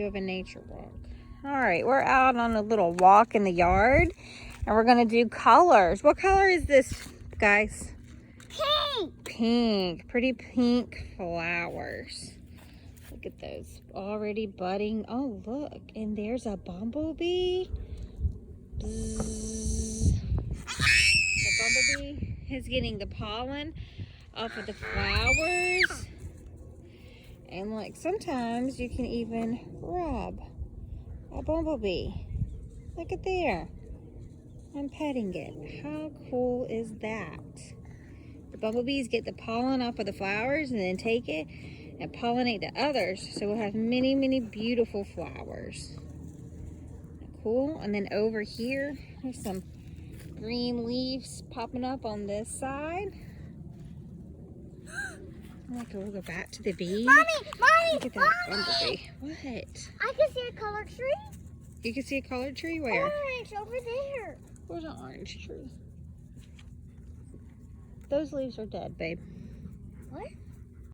bit of a nature walk. All right, we're out on a little walk in the yard, and we're gonna do colors. What color is this, guys? Pink. Pink, pretty pink flowers. Look at those already budding. Oh, look, and there's a bumblebee. Bzzz. The bumblebee is getting the pollen off of the flowers. And like sometimes you can even rub a bumblebee. Look at there. I'm petting it. How cool is that? The bumblebees get the pollen off of the flowers and then take it and pollinate the others. So we'll have many, many beautiful flowers. Cool. And then over here, there's some green leaves popping up on this side. Okay, we'll go back to the bee. Mommy, Look at that bumblebee. What? I can see a colored tree. You can see a colored tree where? Orange over there. Where's an orange tree? Those leaves are dead, babe. What?